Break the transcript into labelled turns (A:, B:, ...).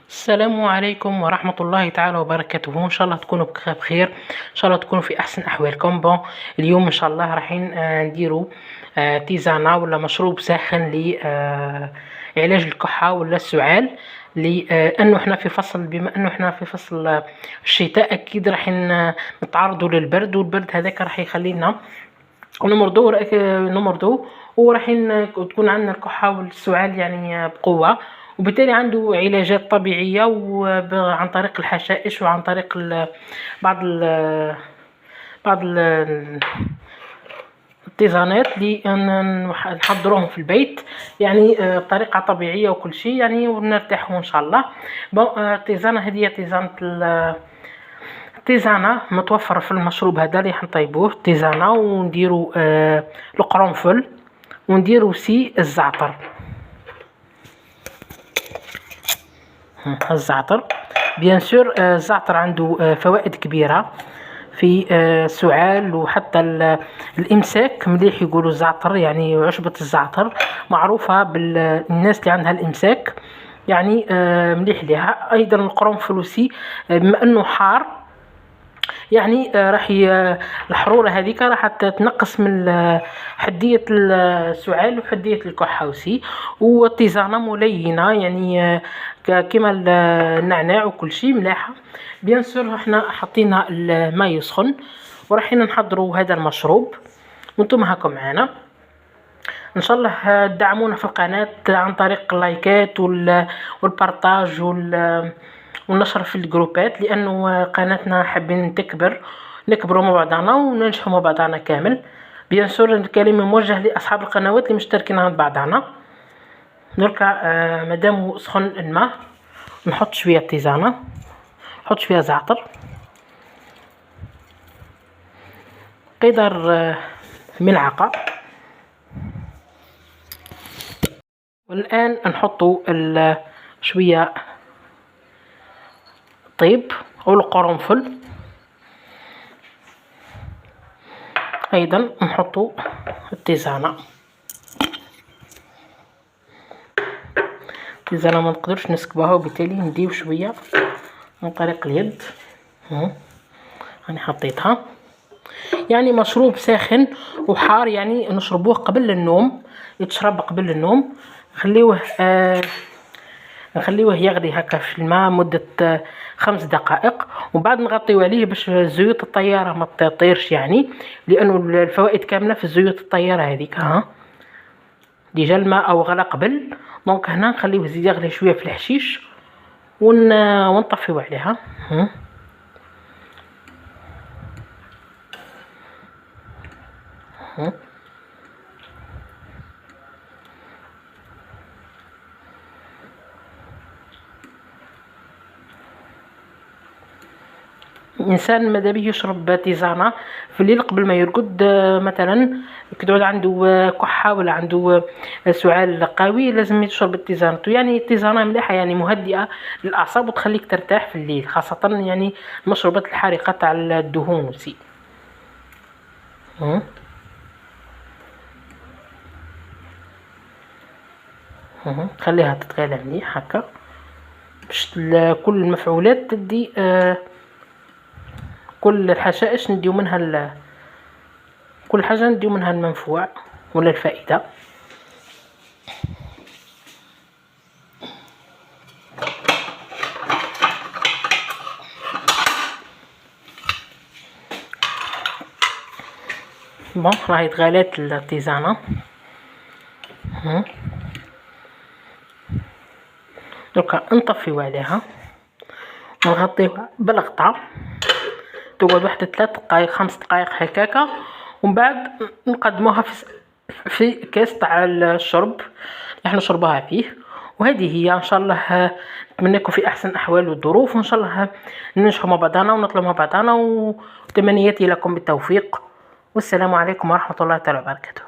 A: السلام عليكم ورحمة الله تعالى وبركاته. إن شاء الله تكونوا بخير، إن شاء الله تكونوا في أحسن أحوالكم. اليوم إن شاء الله رايحين نديروا تيزانة ولا مشروب ساخن لعلاج الكحة ولا السعال. لأنه إحنا في فصل، بما أنه إحنا في فصل الشتاء، أكيد راح نتعرضوا للبرد، والبرد هذاك راح يخلينا نمرضوا وراح تكون عندنا الكحة والسعال يعني بقوة. وبالتالي عنده علاجات طبيعية عن طريق الحشائش وعن طريق بعض بعض التيزانات اللي نحضروهم في البيت، يعني بطريقة طبيعية وكل شيء يعني، ونرتاحوا إن شاء الله. التيزانة هذه تيزانة متوفرة في المشروب هذا اللي حنطيبوه تيزانة، ونديروا القرنفل، ونديروا الزعتر. الزعتر بيان سور، الزعتر عنده فوائد كبيرة في السعال وحتى الامساك. مليح يقولوا الزعتر، يعني عشبة الزعتر معروفة بالناس اللي عندها الامساك، يعني مليح لها. ايضا القرنفل بما انه حار، يعني راح الحرورة هذيك راح تنقص من حدية السعال وحدية الكحة والتيزانة ملينة، يعني كما النعناع وكل شيء ملاحة. بيان سور احنا حطينا الماء يسخن ورايحين نحضروا هذا المشروب، وانتم هاكم معنا. ان شاء الله تدعمونا في القناة عن طريق اللايكات والبارتاج والنشر في الجروبات، لانه قناتنا حابين نكبروا مع بعضنا وننجحوا مع بعضنا كامل. بيان سور الكلمة موجه لاصحاب القنوات اللي مشتركين عند بعضنا. دركا مادام سخن الماء نحط شويه تيزانه، نحط شويه زعتر، قدر ملعقه، والان نحطوا شويه طيب او القرنفل. ايضا نحطوا التيزانه ما نقدرش نسكبها، وبالتالي نديو شويه عن طريق اليد. انا حطيتها، يعني مشروب ساخن وحار، يعني نشربوه قبل النوم، يتشرب قبل النوم. نخليوه يغلي هكا في الماء مدة 5 دقائق، وبعد نغطيو عليه باش زيوت الطيارة ما تطيرش، يعني لأنه الفوائد كاملة في زيوت الطيارة هذيك. ديجا الماء أو غلى قبل، دونك هنا نخليوه يزيد يغلي شوية في الحشيش ونطفيو عليها. الانسان ماذا بيه يشرب تيزانه في الليل قبل ما يرقد، مثلا كتعود عنده كحه ولا عنده سعال قوي، لازم يشرب التيزانه. يعني التيزانه مليحه، يعني مهدئه للاعصاب وتخليك ترتاح في الليل، خاصه يعني المشروبات الحارقه تاع الدهون خليها تتغلى مليح هكا باش كل المفعولات تدي، كل الحشائش نديو منها كل حاجة نديو منها المنفوع ولا الفائدة. راهي تغالات التيزانة. دركا نطفيو عليها ونغطيوها بالغطاء، تقعد واحد 3 دقائق 5 دقائق هكاكا، ومن بعد نقدموها في كاس تاع الشرب احنا نشربوها فيه. وهذه هي ان شاء الله، نتمنىكم في احسن احوال والظروف، وان شاء الله ننجحوا مع بعضنا ونطلع مع بعضنا، وتمنياتي لكم بالتوفيق. والسلام عليكم ورحمة الله تعالى وبركاته.